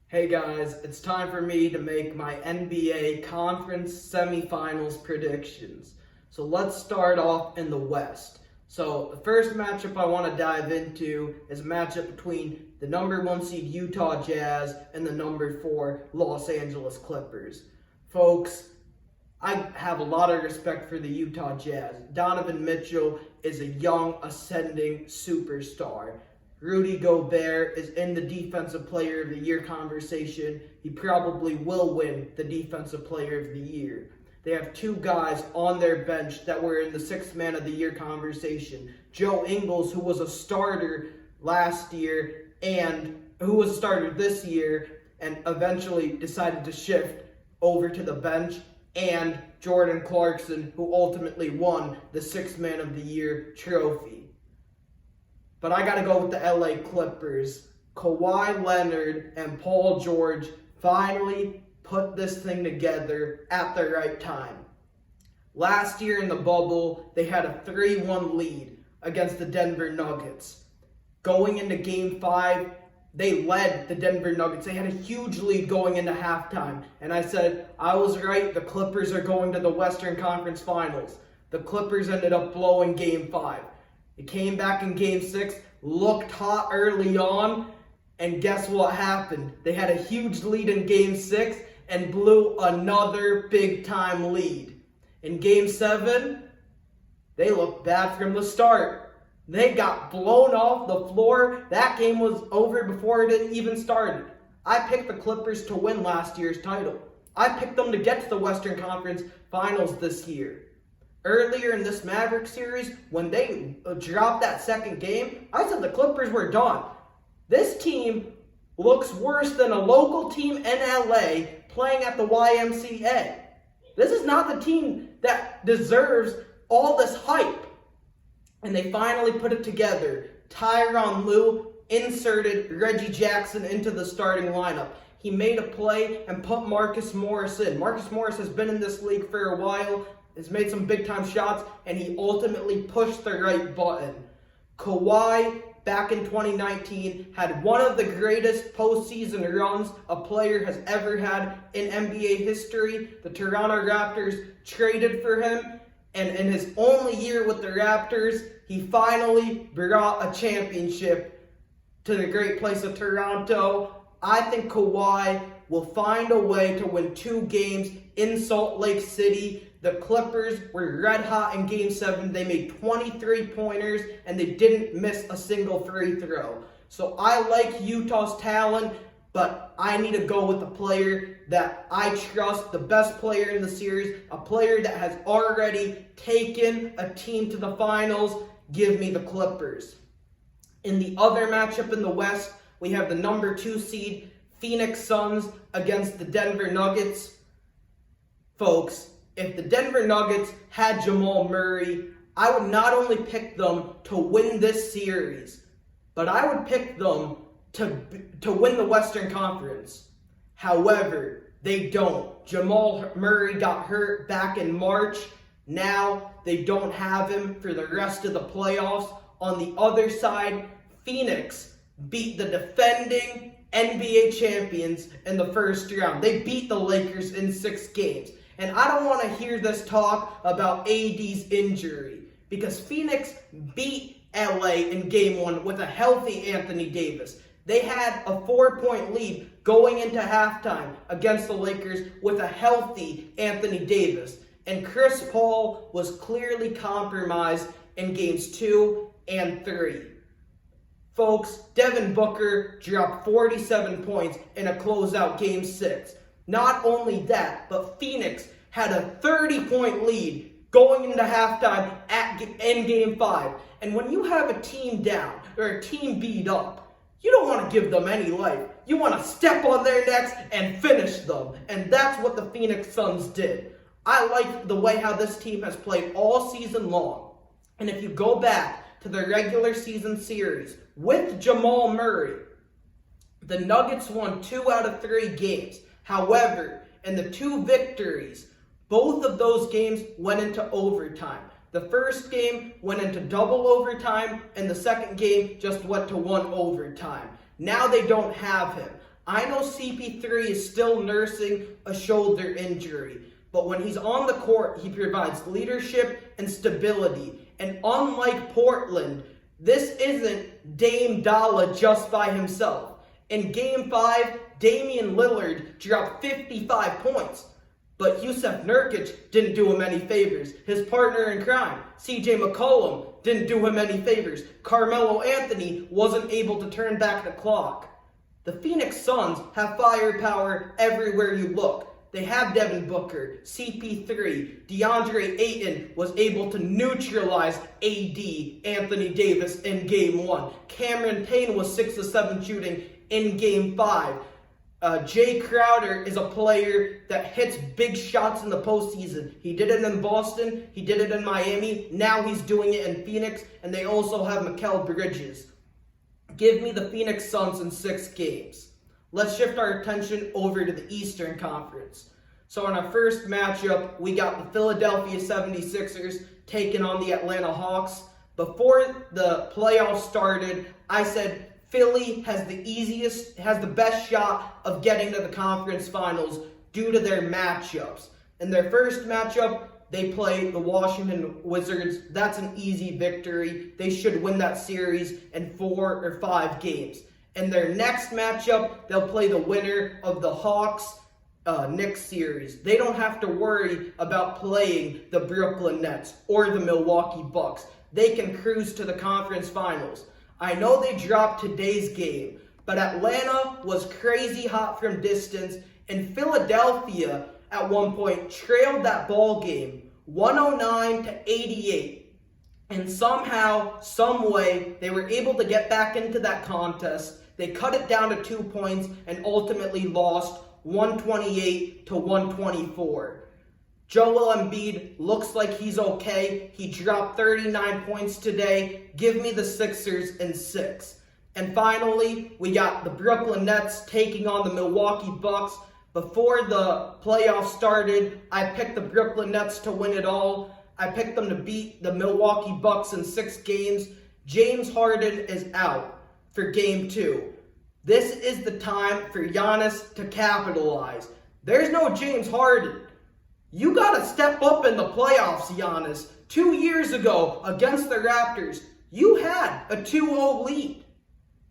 Hey guys, it's time for me to make my NBA conference semifinals predictions. So let's start off in the West. So the first matchup I want to dive into is a matchup between the number 1 seed Utah Jazz and the number 4 Los Angeles Clippers. Folks, I have a lot of respect for the Utah Jazz. Donovan Mitchell is a young, ascending superstar. Rudy Gobert is in the Defensive Player of the Year conversation. He probably will win the Defensive Player of the Year. They have two guys on their bench that were in the Sixth Man of the Year conversation. Joe Ingles, who was a starter last year and who was a starter this year and eventually decided to shift over to the bench, and Jordan Clarkson, who ultimately won the Sixth Man of the Year trophy. But I got to go with the LA Clippers. Kawhi Leonard and Paul George finally put this thing together at the right time. Last year in the bubble, they had a 3-1 lead against the Denver Nuggets. Going into Game 5, they led the Denver Nuggets. They had a huge lead going into halftime. And I said, I was right, the Clippers are going to the Western Conference Finals. The Clippers ended up blowing Game 5. It came back in Game 6, looked hot early on, and guess what happened? They had a huge lead in Game 6 and blew another big-time lead. In Game 7, they looked bad from the start. They got blown off the floor. That game was over before it even started. I picked the Clippers to win last year's title. I picked them to get to the Western Conference Finals this year. Earlier in this Mavericks series, when they dropped that second game, I said the Clippers were done. This team looks worse than a local team in LA playing at the YMCA. This is not the team that deserves all this hype. And they finally put it together. Tyronn Lue inserted Reggie Jackson into the starting lineup. He made a play and put Marcus Morris in. Marcus Morris has been in this league for a while, has made some big-time shots, and he ultimately pushed the right button. Kawhi, back in 2019, had one of the greatest postseason runs a player has ever had in NBA history. The Toronto Raptors traded for him, and in his only year with the Raptors, he finally brought a championship to the great place of Toronto. I think Kawhi will find a way to win 2 games in Salt Lake City. The Clippers were red hot in Game 7. They made 23 pointers and they didn't miss a single free throw. So I like Utah's talent, but I need to go with a player that I trust, the best player in the series, a player that has already taken a team to the finals. Give me the Clippers. In the other matchup in the West, we have the number 2 seed Phoenix Suns against the Denver Nuggets. Folks, if the Denver Nuggets had Jamal Murray, I would not only pick them to win this series, but I would pick them to win the Western Conference. However, they don't. Jamal Murray got hurt back in March. Now they don't have him for the rest of the playoffs. On the other side, Phoenix beat the defending NBA champions in the first round. They beat the Lakers in 6 games. And I don't want to hear this talk about AD's injury, because Phoenix beat LA in Game 1 with a healthy Anthony Davis. They had a 4-point lead going into halftime against the Lakers with a healthy Anthony Davis. And Chris Paul was clearly compromised in Games 2 and 3. Folks, Devin Booker dropped 47 points in a closeout Game 6. Not only that, but Phoenix had a 30-point lead going into halftime in Game 5. And when you have a team down or a team beat up, you don't want to give them any life. You want to step on their necks and finish them. And that's what the Phoenix Suns did. I like the way how this team has played all season long. And if you go back to the regular season series with Jamal Murray, the Nuggets won 2 out of 3 games. However, in the 2 victories, both of those games went into overtime. The first game went into double overtime, and the second game just went to 1 overtime. Now they don't have him. I know CP3 is still nursing a shoulder injury, but when he's on the court, he provides leadership and stability. And unlike Portland, this isn't Dame Dalla just by himself. In Game 5, Damian Lillard dropped 55 points. But Jusuf Nurkic didn't do him any favors. His partner in crime, CJ McCollum, didn't do him any favors. Carmelo Anthony wasn't able to turn back the clock. The Phoenix Suns have firepower everywhere you look. They have Devin Booker, CP3, DeAndre Ayton was able to neutralize AD, Anthony Davis, in Game 1. Cameron Payne was 6 of 7 shooting in Game 5. Jay Crowder is a player that hits big shots in the postseason. He did it in Boston, he did it in Miami, now he's doing it in Phoenix, and they also have Mikal Bridges. Give me the Phoenix Suns in 6 games. Let's shift our attention over to the Eastern Conference. So in our first matchup, we got the Philadelphia 76ers taking on the Atlanta Hawks. Before the playoffs started, I said Philly has the best shot of getting to the conference finals due to their matchups. In their first matchup, they play the Washington Wizards. That's an easy victory. They should win that series in 4 or 5 games. In their next matchup, they'll play the winner of the Hawks-Knicks series. They don't have to worry about playing the Brooklyn Nets or the Milwaukee Bucks. They can cruise to the conference finals. I know they dropped today's game, but Atlanta was crazy hot from distance, and Philadelphia at one point trailed that ball game 109-88. And somehow, some way, they were able to get back into that contest. They cut it down to 2 points and ultimately lost 128-124. Joel Embiid looks like he's okay. He dropped 39 points today. Give me the Sixers in 6. And finally, we got the Brooklyn Nets taking on the Milwaukee Bucks. Before the playoffs started, I picked the Brooklyn Nets to win it all. I picked them to beat the Milwaukee Bucks in 6 games. James Harden is out for Game 2. This is the time for Giannis to capitalize. There's no James Harden. You got to step up in the playoffs, Giannis. 2 years ago against the Raptors, you had a 2-0 lead,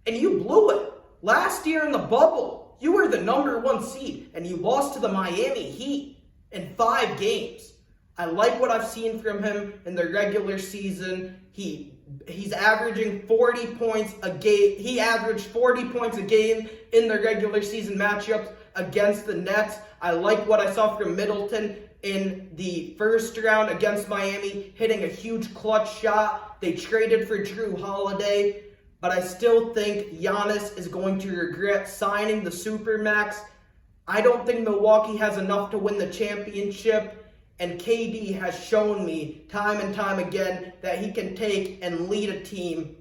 and you blew it. Last year in the bubble, you were the number 1 seed, and you lost to the Miami Heat in 5 games. I like what I've seen from him in the regular season. He's averaging 40 points a game. He averaged 40 points a game in the regular season matchups against the Nets. I like what I saw from Middleton in the first round against Miami, hitting a huge clutch shot. They traded for Drew Holiday, but I still think Giannis is going to regret signing the Supermax. I don't think Milwaukee has enough to win the championship. And KD has shown me time and time again that he can take and lead a team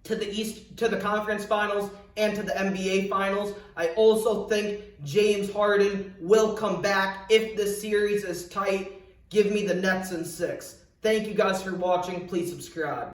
to the conference finals and to the NBA finals. I also think James Harden will come back if this series is tight. Give me the Nets in 6. Thank you guys for watching. Please subscribe.